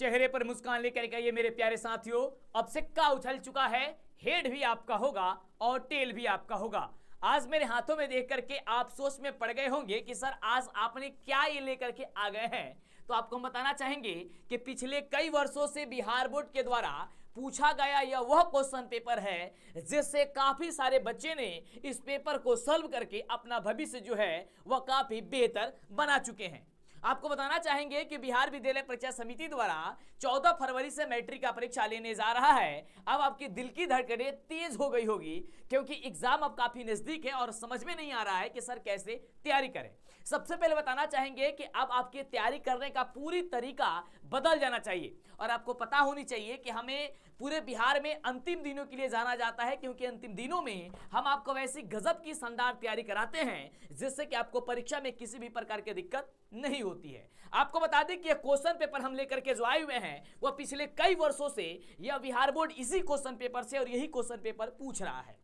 चेहरे पर मुस्कान लेकर के ये मेरे प्यारे साथियों, अब सिक्का उछल चुका है। हेड भी आपका होगा और टेल भी आपका होगा। आज मेरे हाथों में देख करके आप सोच में पड़ गए होंगे कि सर आज आपने क्या ये लेकर के आ गए हैं। तो आपको हम बताना चाहेंगे कि पिछले कई वर्षों से बिहार बोर्ड के द्वारा पूछा गया यह वह क्वेश्चन पेपर है जिससे काफी सारे बच्चे ने इस पेपर को सॉल्व करके अपना भविष्य जो है वह काफी बेहतर बना चुके हैं। आपको बताना चाहेंगे कि बिहार विद्यालय परीक्षा समिति द्वारा 14 फरवरी से मैट्रिक का परीक्षा लेने जा रहा है। अब आपकी दिल की धड़कनें तेज हो गई होगी क्योंकि एग्जाम अब काफी नजदीक है और समझ में नहीं आ रहा है कि सर कैसे तैयारी करें। सबसे पहले बताना चाहेंगे कि अब आपकी तैयारी करने का पूरी तरीका बदल जाना चाहिए और आपको पता होनी चाहिए कि हमें पूरे बिहार में अंतिम दिनों के लिए जाना जाता है क्योंकि अंतिम दिनों में हम आपको वैसी गजब की शानदार तैयारी कराते हैं जिससे कि आपको परीक्षा में किसी भी प्रकार की दिक्कत नहीं होती है। आपको बता दें कि यह क्वेश्चन पेपर हम लेकर के जो आए हुए हैं वह पिछले कई वर्षों से यह बिहार बोर्ड इसी क्वेश्चन पेपर से और यही क्वेश्चन पेपर पूछ रहा है।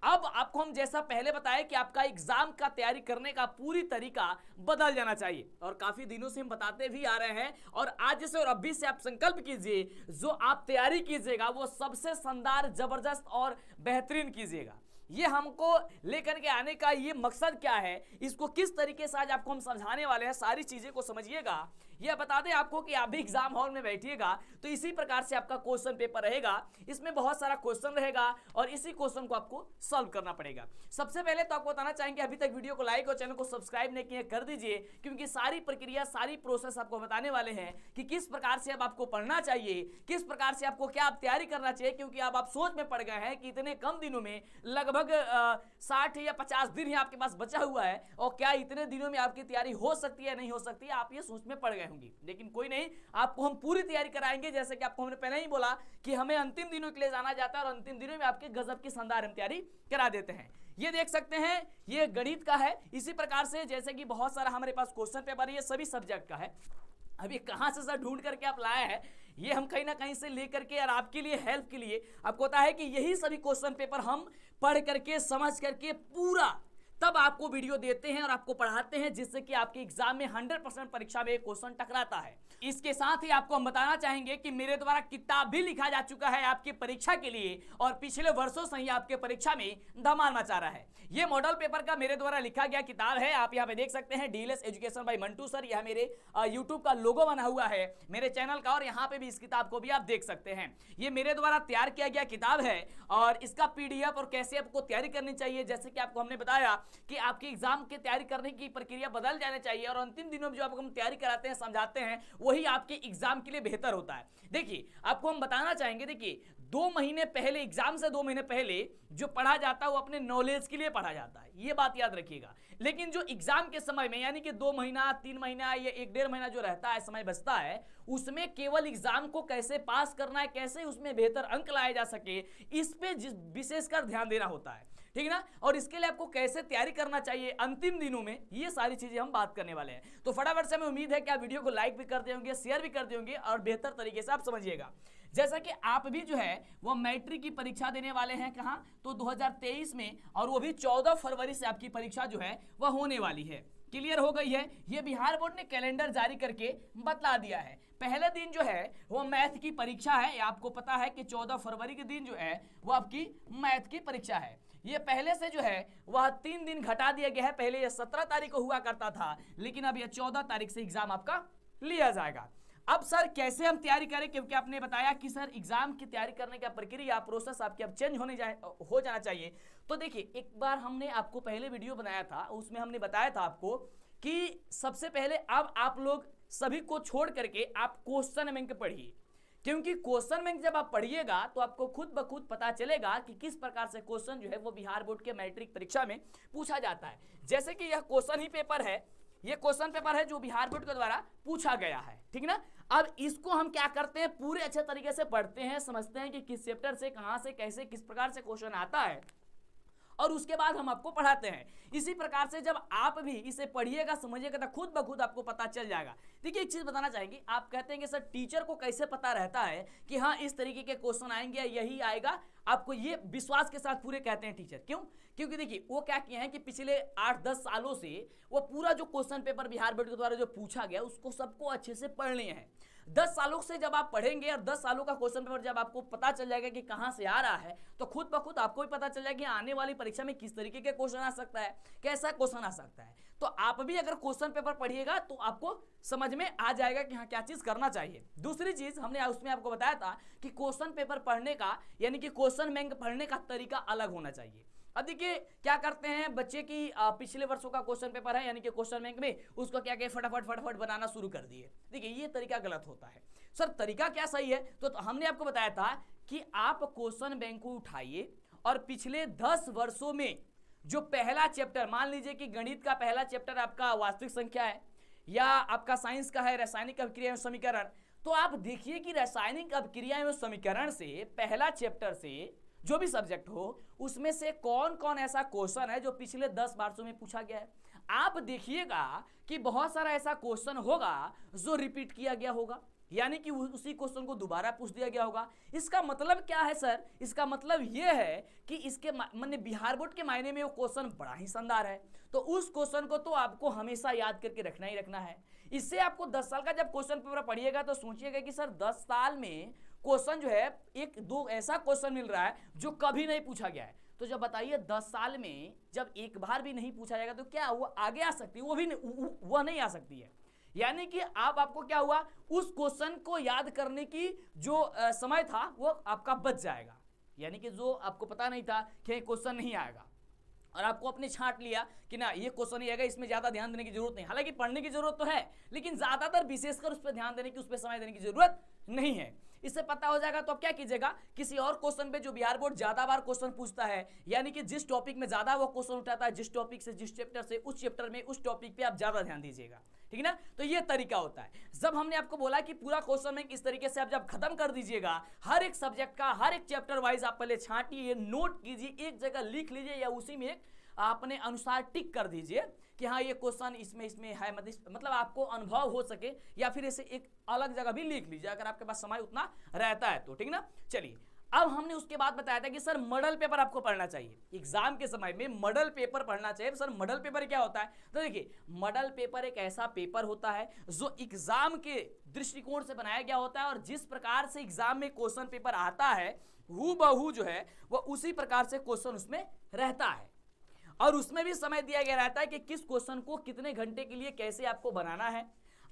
अब आपको हम जैसा पहले बताया कि आपका एग्जाम का तैयारी करने का पूरी तरीका बदल जाना चाहिए और काफी दिनों से हम बताते भी आ रहे हैं और आज से और अभी से आप संकल्प कीजिए जो आप तैयारी कीजिएगा वो सबसे शानदार, जबरदस्त और बेहतरीन कीजिएगा। ये हमको लेकर के आने का ये मकसद क्या है, इसको किस तरीके से आज आपको हम समझाने वाले हैं, सारी चीजें को समझिएगा। ये बता दें आपको कि आप भी एग्जाम हॉल में बैठिएगा तो इसी प्रकार से आपका क्वेश्चन पेपर रहेगा। इसमें बहुत सारा क्वेश्चन रहेगा और इसी क्वेश्चन को आपको सॉल्व करना पड़ेगा। सबसे पहले तो आपको बताना चाहेंगे अभी तक वीडियो को लाइक और चैनल को सब्सक्राइब नहीं किए कर दीजिए क्योंकि सारी प्रक्रिया, सारी प्रोसेस आपको बताने वाले हैं कि किस प्रकार से अब आपको पढ़ना चाहिए, किस प्रकार से आपको क्या तैयारी करना चाहिए। क्योंकि अब आप सोच में पड़ गए हैं कि इतने कम दिनों में लगभग 60 या 50 दिन ही आपके पास बचा हुआ है और क्या इतने दिनों में आपकी तैयारी हो सकती है नहीं हो सकती है, आप ये सोच में पड़ गए होंगे। लेकिन कोई नहीं, आपको हम पूरी तैयारी कराएंगे। जैसे कि आपको हमने पहले ही बोला कि हमें अंतिम दिनों के लिए जाना जाता है और अंतिम दिनों में आपके गजब की शानदार हम तैयारी करा देते हैं। ये देख सकते हैं ये गणित का है। इसी प्रकार से जैसे कि बहुत सारा हमारे पास क्वेश्चन पेपर है, ये सभी सब्जेक्ट का है। अभी कहां से सर ढूंढ करके आप लाए हैं, ये हम कहीं ना कहीं से लेकर के और आपके लिए हेल्प के लिए आपको पता है कि यही सभी क्वेश्चन पेपर हम पढ़ करके समझ करके पूरा तब आपको वीडियो देते हैं और आपको पढ़ाते हैं जिससे कि आपके एग्जाम में 100% परीक्षा में क्वेश्चन टकराता है। इसके साथ ही आपको हम बताना चाहेंगे कि मेरे द्वारा किताब भी लिखा जा चुका है आपकी परीक्षा के लिए और पिछले वर्षों से ही आपके परीक्षा में धमाल मचा रहा है। ये मॉडल पेपर का मेरे द्वारा लिखा गया किताब है। आप यहाँ पे देख सकते हैं DLS education by Mantu sir, यह मेरे यूट्यूब का लोगो बना हुआ है मेरे चैनल का और यहाँ पे भी इस किताब को भी आप देख सकते हैं। ये मेरे द्वारा तैयार किया गया किताब है और इसका पीडीएफ और कैसे आपको तैयारी करनी चाहिए, जैसे कि आपको हमने बताया कि आपके एग्जाम की तैयारी करने की प्रक्रिया बदल जानी चाहिए और अंतिम दिनों में जो आपको हम तैयारी कराते हैं, समझाते हैं, वही आपके एग्जाम के लिए बेहतर होता है। देखिए आपको हम बताना चाहेंगे, देखिए 2 महीने पहले, एग्जाम से 2 महीने पहले जो पढ़ा जाता है वो अपने नॉलेज के लिए पढ़ा जाता है, ये बात याद रखिएगा। लेकिन जो एग्जाम के समय में यानी कि 2 महीना, 3 महीना या 1-1.5 महीना जो रहता है, समय बचता है, उसमें केवल एग्जाम को कैसे पास करना है, कैसे उसमें बेहतर अंक लाए जा सके, इस पे विशेषकर ध्यान देना होता है, ठीक है ना। और इसके लिए आपको कैसे तैयारी करना चाहिए अंतिम दिनों में, ये सारी चीजें हम बात करने वाले हैं। तो फटाफट से हमें उम्मीद है कि आप वीडियो को लाइक भी करते होंगे, शेयर भी करते होंगे और बेहतर तरीके से आप समझिएगा। जैसा कि आप भी जो है वो मैट्रिक की परीक्षा देने वाले हैं, कहां तो 2023 में, और वो भी 14 फरवरी से आपकी परीक्षा जो है वह होने वाली है। क्लियर हो गई है। ये बिहार बोर्ड ने कैलेंडर जारी करके बतला दिया है। पहले दिन जो है वो मैथ की परीक्षा है। आपको पता है कि 14 फरवरी के दिन जो है वो आपकी मैथ की परीक्षा है। ये पहले से जो है वह 3 दिन घटा दिया गया है। पहले ये 17 तारीख को हुआ करता था, लेकिन अब ये 14 तारीख से एग्जाम आपका लिया जाएगा। अब सर कैसे हम तैयारी करें, क्योंकि आपने बताया कि सर एग्जाम की तैयारी करने का प्रक्रिया, प्रोसेस आपकी अब चेंज हो जाना चाहिए। तो देखिए एक बार हमने आपको पहले वीडियो बनाया था, उसमें हमने बताया था आपको कि सबसे पहले अब आप लोग सभी को छोड़ करके आप क्वेश्चन बैंक पढ़िए, क्योंकि क्वेश्चन बैंक जब आप पढ़िएगा तो आपको खुद ब खुद पता चलेगा कि किस प्रकार से क्वेश्चन जो है वो बिहार बोर्ड के मैट्रिक परीक्षा में पूछा जाता है। जैसे कि यह क्वेश्चन ही पेपर है, ये क्वेश्चन पेपर है जो बिहार बोर्ड के द्वारा पूछा गया है, ठीक ना। अब इसको हम क्या करते हैं, पूरे अच्छे तरीके से पढ़ते हैं, समझते हैं कि किस चैप्टर से, कहां से, कैसे, किस प्रकार से क्वेश्चन आता है और उसके बाद हम आपको पढ़ाते हैं। इसी प्रकार से जब आप भी इसे पढ़िएगा, समझिएगा तो खुद ब खुद आपको पता चल जाएगा। देखिए एक चीज बताना चाहेंगे, आप कहते हैं कि सर टीचर को कैसे पता रहता है कि हाँ इस तरीके के क्वेश्चन आएंगे या यही आएगा, आपको ये विश्वास के साथ पूरे कहते हैं टीचर। क्यों? क्योंकि देखिए वो क्या किए हैं कि पिछले 8-10 सालों से वो पूरा जो क्वेश्चन पेपर बिहार बोर्ड के द्वारा जो पूछा गया उसको सबको अच्छे से पढ़ लिए हैं। 10 सालों से जब आप पढ़ेंगे और 10 सालों का क्वेश्चन पेपर जब आपको पता चल जाएगा कि कहां से आ रहा है, तो खुद ब खुद आपको भी पता चल जाएगा कि आने वाली परीक्षा में किस तरीके के क्वेश्चन आ सकता है, कैसा क्वेश्चन आ सकता है। तो आप भी अगर क्वेश्चन पेपर पढ़िएगा तो आपको समझ में आ जाएगा कि हाँ क्या चीज करना चाहिए। दूसरी चीज हमने उसमें आपको बताया था कि क्वेश्चन पेपर पढ़ने का यानी कि क्वेश्चन बैंक पढ़ने का तरीका अलग होना चाहिए। अब देखिए क्या करते हैं बच्चे की पिछले वर्षों का क्वेश्चन पेपर है यानी कि क्वेश्चन बैंक में उसको क्या क्या फटाफट बनाना शुरू कर दिए। देखिए ये तरीका गलत होता है। सर तरीका क्या सही है? तो हमने आपको बताया था कि आप क्वेश्चन बैंक को उठाइए और पिछले 10 वर्षों में जो पहला चैप्टर, मान लीजिए कि गणित का पहला चैप्टर आपका वास्तविक संख्या है या आपका साइंस का है रासायनिक अभिक्रिया एवं समीकरण, तो आप देखिए कि रासायनिक अभिक्रिया एवं समीकरण से पहला चैप्टर से जो भी सब्जेक्ट हो उसमें से कौन कौन ऐसा क्वेश्चन है जो पिछले 10 वर्षों में पूछा गया है। आप देखिएगा कि बहुत सारा ऐसा क्वेश्चन होगा जो रिपीट किया गया होगा, यानी कि उसी क्वेश्चन को दोबारा पूछ दिया गया होगा। इसका मतलब क्या है सर? इसका मतलब यह है कि इसके माने बिहार बोर्ड के मायने में वो क्वेश्चन बड़ा ही शानदार है, तो उस क्वेश्चन को तो आपको हमेशा याद करके रखना ही रखना है। इससे आपको 10 साल का जब क्वेश्चन पेपर पढ़िएगा तो सोचिएगा कि सर 10 साल में क्वेश्चन जो है एक दो ऐसा क्वेश्चन मिल रहा है जो कभी नहीं पूछा गया है। तो जब बताइए 10 साल में जब एक बार भी नहीं पूछा जाएगा तो क्या वो आगे आ सकती है? वो नहीं आ सकती है। यानी कि आपको क्या हुआ, उस क्वेश्चन को याद करने की जो समय था वो आपका बच जाएगा। यानी कि जो आपको पता नहीं था कि क्वेश्चन नहीं आएगा और आपको अपने छांट लिया कि ना ये क्वेश्चन नहीं आएगा, इसमें ज्यादा ध्यान देने की जरूरत नहीं। हालांकि पढ़ने की जरूरत तो है लेकिन ज्यादातर विशेषकर उस पर ध्यान देने की, उस पर समय देने की जरूरत नहीं है। इससे पता हो जाएगा तो आप क्या कीजिएगा, किसी और क्वेश्चन पे जो बिहार बोर्ड ज्यादा बार क्वेश्चन पूछता है यानी कि जिस टॉपिक में ज्यादा वो क्वेश्चन उठाता है, जिस टॉपिक से जिस चैप्टर से उस चैप्टर में उस टॉपिक पे आप ज्यादा ध्यान दीजिएगा, ठीक है ना। तो ये तरीका होता है। जब हमने आपको बोला कि पूरा क्वेश्चन में इस तरीके से आप जब खत्म कर दीजिएगा, हर एक सब्जेक्ट का हर एक चैप्टर वाइज आप पहले छांटिए, नोट कीजिए, एक जगह लिख लीजिए या उसी में अपने अनुसार टिक कर दीजिए कि हाँ ये क्वेश्चन इसमें है, मतलब आपको अनुभव हो सके, या फिर इसे एक अलग जगह भी लिख लीजिए अगर आपके पास समय उतना रहता है तो, ठीक ना। चलिए अब हमने उसके बाद बताया था कि सर मॉडल पेपर आपको पढ़ना चाहिए एग्जाम के समय में, मॉडल पेपर पढ़ना चाहिए। सर मॉडल पेपर क्या होता है? तो देखिए मॉडल पेपर एक ऐसा पेपर होता है जो एग्जाम के दृष्टिकोण से बनाया गया होता है और जिस प्रकार से एग्जाम में क्वेश्चन पेपर आता है हूबहू जो है वो उसी प्रकार से क्वेश्चन उसमें रहता है और उसमें भी समय दिया गया रहता है कि किस क्वेश्चन को कितने घंटे के लिए कैसे आपको बनाना है।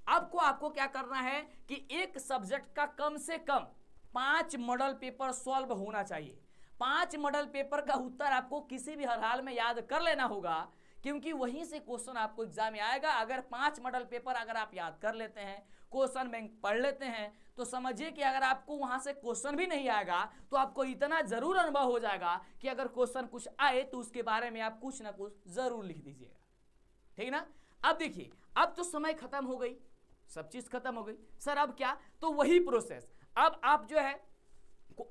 आपको क्या करना है कि एक सब्जेक्ट का कम से कम 5 मॉडल पेपर सॉल्व होना चाहिए। 5 मॉडल पेपर का उत्तर आपको किसी भी हाल में याद कर लेना होगा क्योंकि वहीं से क्वेश्चन आपको एग्जाम में आएगा। अगर 5 मॉडल पेपर अगर आप याद कर लेते हैं, क्वेश्चन बैंक पढ़ लेते हैं, तो समझिए कि अगर आपको वहां से क्वेश्चन भी नहीं आएगा तो आपको इतना जरूर अनुभव हो जाएगा कि अगर क्वेश्चन कुछ आए तो उसके बारे में आप कुछ ना कुछ जरूर लिख दीजिएगा, ठीक ना। अब देखिए अब तो समय खत्म हो गई, सब चीज खत्म हो गई। सर अब क्या? तो वही प्रोसेस अब आप जो है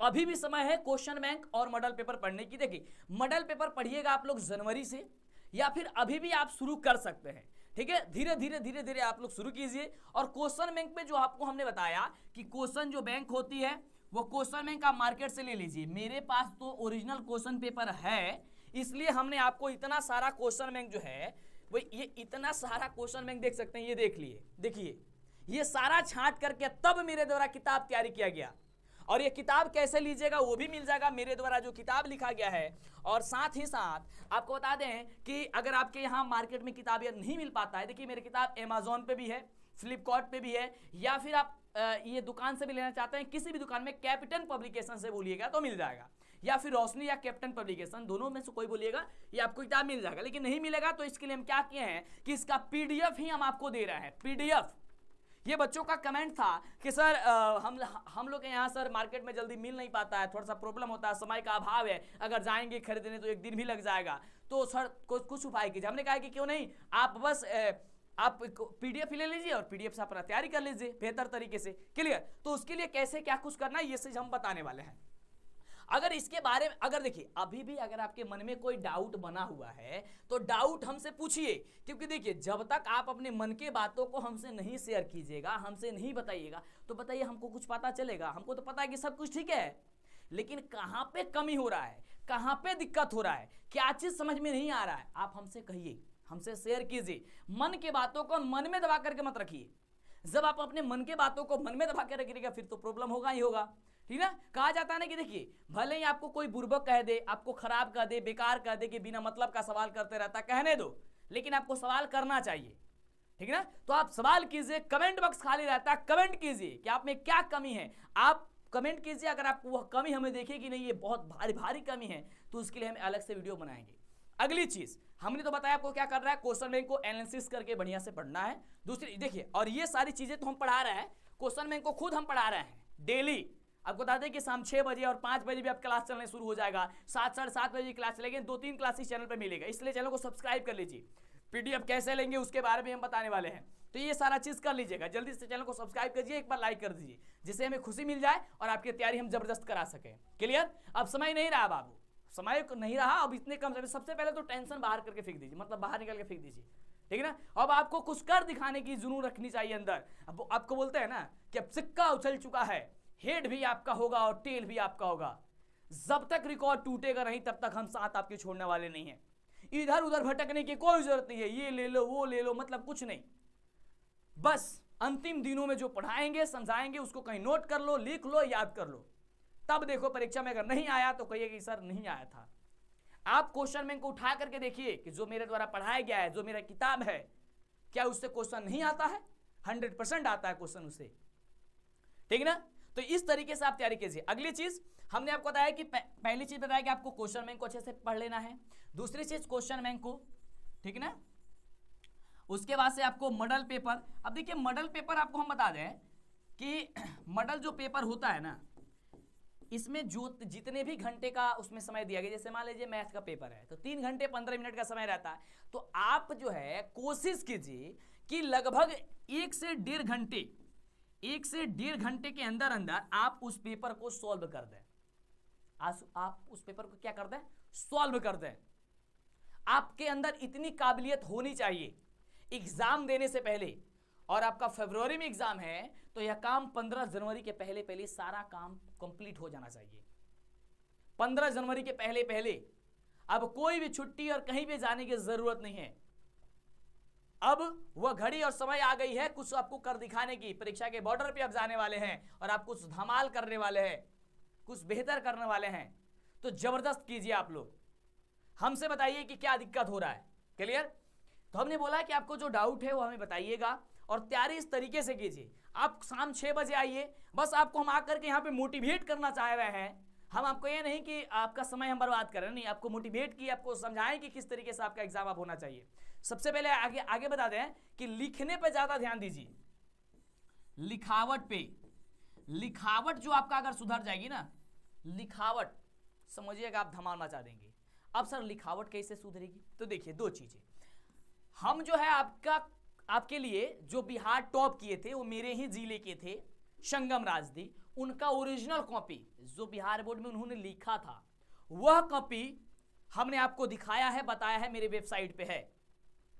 अभी भी समय है क्वेश्चन बैंक और मॉडल पेपर पढ़ने की। देखिए मॉडल पेपर पढ़िएगा आप लोग जनवरी से या फिर अभी भी आप शुरू कर सकते हैं, ठीक है। धीरे धीरे आप लोग शुरू कीजिए। और क्वेश्चन बैंक में जो आपको हमने बताया कि क्वेश्चन जो बैंक होती है वो क्वेश्चन बैंक आप मार्केट से ले लीजिए। मेरे पास तो ओरिजिनल क्वेश्चन पेपर है इसलिए हमने आपको इतना सारा क्वेश्चन बैंक जो है वो ये इतना सारा क्वेश्चन बैंक देख सकते हैं, ये देख लिए, देखिए ये सारा छांट करके तब मेरे द्वारा किताब तैयारी किया गया। और ये किताब कैसे लीजिएगा वो भी मिल जाएगा मेरे द्वारा जो किताब लिखा गया है। और साथ ही साथ आपको बता दें कि अगर आपके यहाँ मार्केट में किताब ये नहीं मिल पाता है, देखिए मेरी किताब अमेजोन पे भी है, फ्लिपकार्ट पे भी है, या फिर आप ये दुकान से भी लेना चाहते हैं किसी भी दुकान में कैप्टन पब्लिकेशन से बोलिएगा तो मिल जाएगा, या फिर रोशनी या कैप्टन पब्लिकेशन दोनों में से कोई बोलिएगा ये आपको किताब मिल जाएगा। लेकिन नहीं मिलेगा तो इसके लिए हम क्या किए हैं कि इसका पीडीएफ ही हम आपको दे रहे हैं, पीडीएफ। ये बच्चों का कमेंट था कि सर हम लोग के यहाँ सर मार्केट में जल्दी मिल नहीं पाता है, थोड़ा सा प्रॉब्लम होता है, समय का अभाव है, अगर जाएंगे खरीदने तो एक दिन भी लग जाएगा, तो सर कुछ उपाय कीजिए। हमने कहा कि क्यों नहीं आप बस आप पीडीएफ ले लीजिए और पीडीएफ से अपना तैयारी कर लीजिए बेहतर तरीके से, क्लियर। तो उसके लिए कैसे क्या कुछ करना है ये चीज हम बताने वाले हैं। अगर इसके बारे में अगर देखिए अभी भी अगर आपके मन में कोई डाउट बना हुआ है तो डाउट हमसे पूछिए, क्योंकि देखिए जब तक आप अपने मन के बातों को हमसे नहीं शेयर कीजिएगा, हमसे नहीं बताइएगा, तो बताइए हमको कुछ पता चलेगा। हमको तो पता है कि सब कुछ ठीक है, लेकिन कहाँ पे कमी हो रहा है, कहाँ पे दिक्कत हो रहा है, क्या चीज समझ में नहीं आ रहा है, आप हमसे कहिए, हमसे शेयर कीजिए। मन के बातों को मन में दबा करके मत रखिए। जब आप अपने मन के बातों को मन में दबा के रखिएगा फिर तो प्रॉब्लम होगा ही होगा, ठीक ना। कहा जाता है ना कि देखिए भले ही आपको कोई बुर्बक कह दे, आपको खराब कह दे, बेकार कह दे कि बिना मतलब का सवाल करते रहता, कहने दो, लेकिन आपको सवाल करना चाहिए, ठीक ना। तो आप सवाल कीजिए, कमेंट बॉक्स खाली रहता है, कमेंट कीजिए कि आप में क्या कमी है, आप कमेंट कीजिए। अगर आपको वह कमी हमें देखेगी नहीं ये बहुत भारी भारी कमी है तो उसके लिए हम अलग से वीडियो बनाएंगे। अगली चीज हमने तो बताया आपको क्या कर रहा है, क्वेश्चन बैंक को एनालिसिस करके बढ़िया से पढ़ना है। दूसरी देखिए, और ये सारी चीजें तो हम पढ़ा रहे हैं, क्वेश्चन बैंक को खुद हम पढ़ा रहे हैं डेली। आपको बता दें कि शाम 6 बजे और 5 बजे भी आप क्लास चलने शुरू हो जाएगा, 7 साढ़े 7 बजे क्लास चलेगी, 2-3 क्लास इस चैनल पर मिलेगा, इसलिए चैनल को सब्सक्राइब कर लीजिए। पीडीएफ कैसे लेंगे उसके बारे में हम बताने वाले हैं, तो ये सारा चीज कर लीजिएगा। जल्दी से चैनल को सब्सक्राइब कीजिए, एक बार लाइक कर दीजिए, जिससे हमें खुशी मिल जाए और आपकी तैयारी हम जबरदस्त करा सकें। क्लियर? अब समय नहीं रहा बाबू, समय नहीं रहा अब इतने कम समय। सबसे पहले तो टेंशन बाहर करके फेंक दीजिए, मतलब बाहर निकल के फेंक दीजिए, ठीक है ना। अब आपको कुछ कर दिखाने की जुनून रखनी चाहिए अंदर। अब आपको बोलते हैं ना कि अब सिक्का उछल चुका है, हेड भी आपका होगा और टेल भी आपका होगा। जब तक रिकॉर्ड टूटेगा नहीं तब तक हम साथ आपके छोड़ने वाले नहीं हैं। इधर उधर भटकने की कोई जरूरत नहीं है, ये ले लो वो ले लो, मतलब कुछ नहीं। बस अंतिम दिनों में जो पढ़ाएंगे समझाएंगे उसको कहीं नोट कर लो, लिख लो, याद कर लो, तब देखो परीक्षा में अगर नहीं आया तो कहिए कि सर नहीं आया था। आप क्वेश्चन बैंक को उठा करके देखिए कि जो मेरे द्वारा पढ़ाया गया है, जो मेरा किताब है, क्या उससे क्वेश्चन नहीं आता है? 100% आता है क्वेश्चन उससे, ठीक ना। तो इस तरीके से आप तैयारी कीजिए। अगली चीज हमने आपको बताया कि पहली चीज बताया कि आपको क्वेश्चन बैंक को अच्छे से पढ़ लेना है। दूसरी चीज क्वेश्चन बैंक को, ठीक ना, उसके बाद से आपको मॉडल पेपर। अब देखिए मॉडल पेपर आपको हम बता दें कि मॉडल जो पेपर होता है ना, इसमें जो जितने भी घंटे का उसमें समय दिया गया, जैसे मान लीजिए मैथ का पेपर है तो 3 घंटे 15 मिनट का समय रहता है, तो आप जो है कोशिश कीजिए कि लगभग 1 से 1.5 घंटे के अंदर अंदर आप उस पेपर को सॉल्व कर दें। आप उस पेपर को क्या कर दें? सॉल्व कर दें। आपके अंदर इतनी काबिलियत होनी चाहिए एग्जाम देने से पहले, और आपका फरवरी में एग्जाम है तो यह काम 15 जनवरी के पहले पहले सारा काम कंप्लीट हो जाना चाहिए। 15 जनवरी के पहले पहले अब कोई भी छुट्टी और कहीं भी जाने की जरूरत नहीं है। अब वह घड़ी और समय आ गई है कुछ आपको कर दिखाने की। परीक्षा के बॉर्डर पे आप जाने वाले हैं और आप कुछ धमाल करने वाले हैं, कुछ बेहतर करने वाले हैं, तो जबरदस्त कीजिए। आप लोग हमसे बताइए कि क्या दिक्कत हो रहा है। क्लियर? तो हमने बोला कि आपको जो डाउट है वो हमें बताइएगा और तैयारी इस तरीके से कीजिए। आप शाम 6 बजे आइए, बस आपको हम आकर के यहाँ पे मोटिवेट करना चाह रहे हैं। हम आपको ये नहीं कि आपका समय हम बर्बाद करें, नहीं, आपको मोटिवेट किए, आपको समझाएं कि किस तरीके से आपका एग्जाम आप होना चाहिए। सबसे पहले आगे बता दें कि लिखने पे ज्यादा ध्यान दीजिए, लिखावट पे। लिखावट जो आपका अगर सुधर जाएगी ना, लिखावट समझिएगा आप धमाल मचा देंगे। अब सर लिखावट कैसे सुधरेगी? तो देखिए 2 चीजें। हम जो है आपके लिए जो बिहार टॉप किए थे वो मेरे ही जिले के थे, संगम राजदी। उनका ओरिजिनल कॉपी जो बिहार बोर्ड में उन्होंने लिखा था, वह कॉपी हमने आपको दिखाया है, बताया है, मेरे वेबसाइट पे है।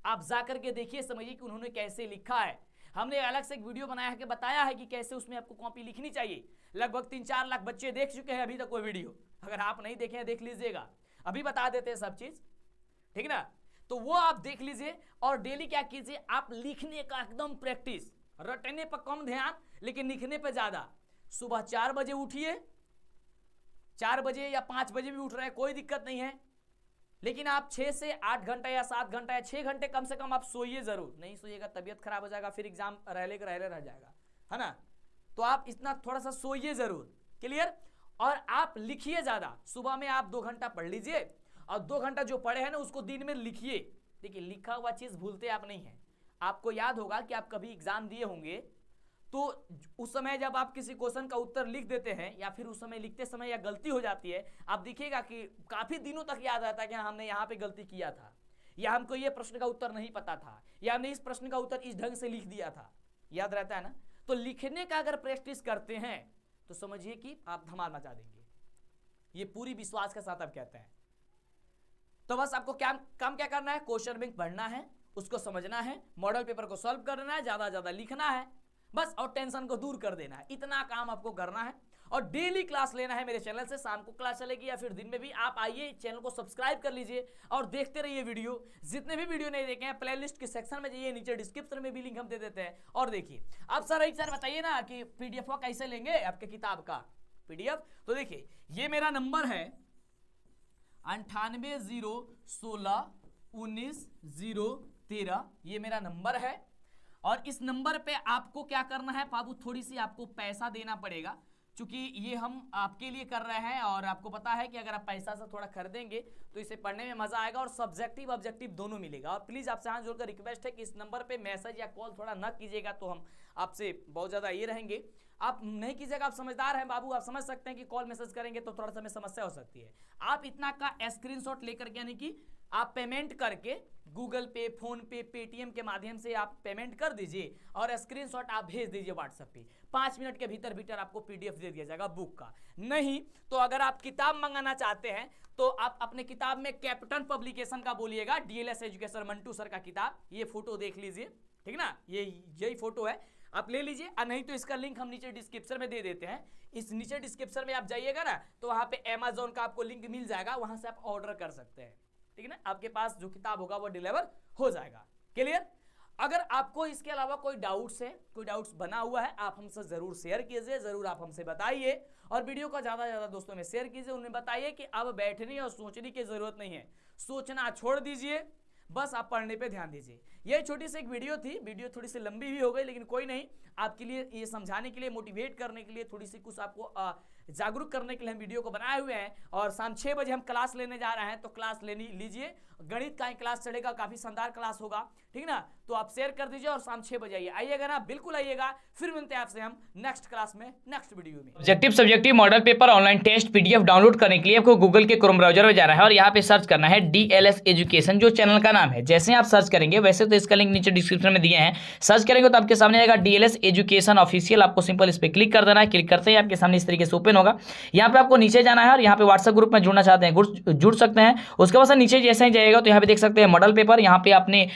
आप जाकर के देखिए, समझिए कि उन्होंने कैसे लिखा है। हमने अलग से एक वीडियो बनाया है कि बताया है कि कैसे उसमें आपको कॉपी लिखनी चाहिए। लगभग 3-4 लाख बच्चे देख चुके हैं अभी तक वो वीडियो। अगर आप नहीं देखे हैं देख लीजिएगा, अभी बता देते हैं सब चीज, ठीक ना। तो वो आप देख लीजिए और डेली क्या कीजिए, आप लिखने का एकदम प्रैक्टिस। रटने पर कम ध्यान लेकिन लिखने पर ज्यादा। सुबह 4 बजे उठिए, 4 बजे या 5 बजे भी उठ रहे हैं कोई दिक्कत नहीं है, लेकिन आप 6 से 8 घंटा या 7 घंटा या 6 घंटे कम से कम आप सोइए जरूर। नहीं सोइएगा तबियत खराब हो जाएगा, फिर एग्जाम रहले रह जाएगा, है ना। तो आप इतना थोड़ा सा सोइए जरूर। क्लियर? और आप लिखिए ज्यादा। सुबह में आप 2 घंटा पढ़ लीजिए और 2 घंटा जो पढ़े हैं ना उसको दिन में लिखिए। देखिए लिखा हुआ चीज भूलते आप नहीं है। आपको याद होगा कि आप कभी एग्जाम दिए होंगे तो उस समय जब आप किसी क्वेश्चन का उत्तर लिख देते हैं या फिर उस समय लिखते समय या गलती हो जाती है, आप देखिएगा कि काफी दिनों तक याद रहता है कि हमने यहाँ पे गलती किया था, या हमको ये प्रश्न का उत्तर नहीं पता था, या हमने इस प्रश्न का उत्तर इस ढंग से लिख दिया था। याद रहता है ना। तो लिखने का अगर प्रैक्टिस करते हैं तो समझिए कि आप धमाल मचा देंगे। ये पूरी विश्वास के साथ आप कहते हैं। तो बस आपको काम क्या करना है, क्वेश्चन बैंक पढ़ना है, उसको समझना है, मॉडल पेपर को सॉल्व करना है, ज्यादा लिखना है बस, और टेंशन को दूर कर देना है। इतना काम आपको करना है और डेली क्लास लेना है मेरे चैनल से। शाम को क्लास चलेगी या फिर दिन में भी, आप आइए, चैनल को सब्सक्राइब कर लीजिए और देखते रहिए वीडियो। जितने भी वीडियो नहीं देखे हैं प्लेलिस्ट के सेक्शन में जाइए, नीचे डिस्क्रिप्शन में भी लिंक हम दे देते हैं और देखिए। अब सर एक सर बताइए ना कि पीडीएफ को कैसे लेंगे आपके किताब का पीडीएफ। तो देखिए ये मेरा नंबर है 9801619013, ये मेरा नंबर है। और इस नंबर पे आपको क्या करना है बाबू, थोड़ी सी आपको पैसा देना पड़ेगा, क्योंकि ये हम आपके लिए कर रहे हैं और आपको पता है कि अगर आप पैसा से थोड़ा खरीदेंगे तो इसे पढ़ने में मजा आएगा और सब्जेक्टिव ऑब्जेक्टिव दोनों मिलेगा। और प्लीज आपसे हाथ जोड़कर रिक्वेस्ट है कि इस नंबर पे मैसेज या कॉल थोड़ा ना कीजिएगा, तो हम आपसे बहुत ज्यादा ये रहेंगे। आप नहीं कीजिएगा, आप समझदार हैं बाबू, आप समझ सकते हैं कि कॉल मैसेज करेंगे तो थोड़ा सा में समस्या हो सकती है। आप इतना का स्क्रीनशॉट लेकर के, यानी कि आप पेमेंट करके गूगल पे, फोन पे, पेटीएम के माध्यम से आप पेमेंट कर दीजिए और स्क्रीनशॉट आप भेज दीजिए व्हाट्सएप पे। 5 मिनट के भीतर भीतर आपको पीडीएफ दे दिया जाएगा बुक का। नहीं तो अगर आप किताब मंगाना चाहते हैं तो आप अपने किताब में कैप्टन पब्लिकेशन का बोलिएगा, डीएलएस एजुकेशन मंटू सर का किताब, ये फोटो देख लीजिए, ठीक ना, यही फोटो है, आप ले लीजिए। और नहीं तो इसका लिंक हम नीचे डिस्क्रिप्शन में दे देते हैं। इस नीचे डिस्क्रिप्शन में आप जाइएगा ना तो वहां पे अमेज़न का आपको लिंक मिल जाएगा, वहां से आप ऑर्डर कर सकते हैं, ठीक है ना। आपके पास जो किताब होगा वो डिलीवर हो जाएगा। क्लियर? अगर आपको इसके अलावा कोई डाउट्स है, कोई डाउट्स बना हुआ है, आप हमसे जरूर शेयर कीजिए, जरूर आप हमसे बताइए और वीडियो को ज्यादा से ज्यादा दोस्तों में शेयर कीजिए। उन्हें बताइए कि अब बैठने और सोचने की जरूरत नहीं है, सोचना छोड़ दीजिए, बस आप पढ़ने पे ध्यान दीजिए। ये छोटी सी एक वीडियो थी, वीडियो थोड़ी सी लंबी भी हो गई, लेकिन कोई नहीं, आपके लिए ये समझाने के लिए, मोटिवेट करने के लिए, थोड़ी सी कुछ आपको जागरूक करने के लिए हम वीडियो को बनाए हुए हैं। और शाम 6 बजे हम क्लास लेने जा रहे हैं, तो क्लास लीजिए। गणित का ही क्लास चलेगा, काफी शानदार क्लास होगा, ठीक ना। तो आप शेयर कर दीजिए और शाम 6 बजे आइएगा ना, बिल्कुल आइएगा। फिर मिलते हैं आपसे हम नेक्स्ट क्लास में, नेक्स्ट वीडियो में। Objective subjective model paper online test PDF download करने के लिए आपको गूगल के क्रोम ब्राउजर में जाना है और यहाँ पे सर्च करना है डीएलएस एजुकेशन, जो चैनल का नाम है। जैसे आप सर्च करेंगे, वैसे तो इसका लिंक नीचे डिस्क्रिप्शन में दिए हैं, सर्च करेंगे तो आपके सामने आएगा डीएलएस एजुकेशन ऑफिशियल। आपको सिंपल इस पर क्लिक कर देना है। क्लिक करते ही आपके सामने इस तरीके से ओपन होगा। यहाँ पे आपको नीचे जाना है और यहाँ पे व्हाट्सएप ग्रुप में जुड़ना चाहते हैं जुड़ सकते हैं। उसके बाद नीचे जैसे ही जाएगा तो यहाँ पे देख सकते हैं मॉडल पेपर। यहाँ पे आपने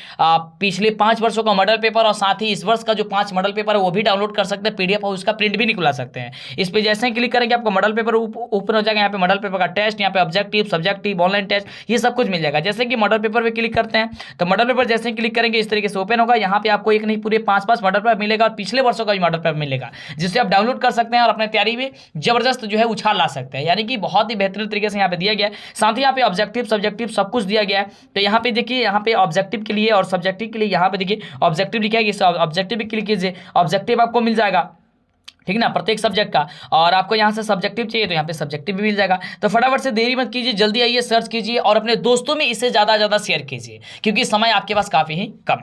पिछले 5 वर्षों का मॉडल पेपर और साथ ही इस वर्ष का जो 5 मॉडल पेपर है वो भी डाउनलोड कर सकते हैं पीडीएफ, और उसका प्रिंट भी निकला सकते हैं। इस पे जैसे ही क्लिक करेंगे आपको मॉडल पेपर ओपन हो जाएगा। यहाँ पे मॉडल पेपर का टेस्ट, यहाँ पे ऑब्जेक्टिव, सब्जेक्टिव, ऑनलाइन टेस्ट, ये सब कुछ मिल जाएगा। जैसे कि मॉडल पेपर पे क्लिक करते हैं तो मॉडल पेपर जैसे ही क्लिक करेंगे इस तरीके से ओपन होगा। यहाँ पे आपको एक नहीं पूरे 5 मॉडल पेपर मिलेगा और पिछले वर्षों का भी मॉडल पेपर मिलेगा, जिससे आप डाउनलोड कर सकते हैं और अपने तैयारी में जबरदस्त जो है उछाल ला सकते हैं। यानी कि बहुत ही बेहतरीन तरीके से यहाँ पे दिया गया है। साथ ही यहाँ पे ऑब्जेक्टिव, सब्जेक्टिव सब कुछ दिया गया है। तो यहाँ पे देखिए, यहाँ पे ऑब्जेक्टिव के लिए और सब्जेक्टिव के लिए यहाँ पे देखिए ऑब्जेक्टिव लिखा है, ऑब्जेक्टिव भी क्लिक कीजिए, ऑब्जेक्टिव आपको मिल जाएगा, ठीक ना, प्रत्येक सब्जेक्ट का। और आपको यहाँ से सब्जेक्टिव चाहिए तो यहाँ पे सब्जेक्टिव भी मिल जाएगा। तो फटाफट से देरी मत कीजिए, जल्दी आइए, सर्च कीजिए और अपने दोस्तों में इसे ज़्यादा शेयर कीजिए, क्योंकि समय आपके पास काफ़ी ही कम है।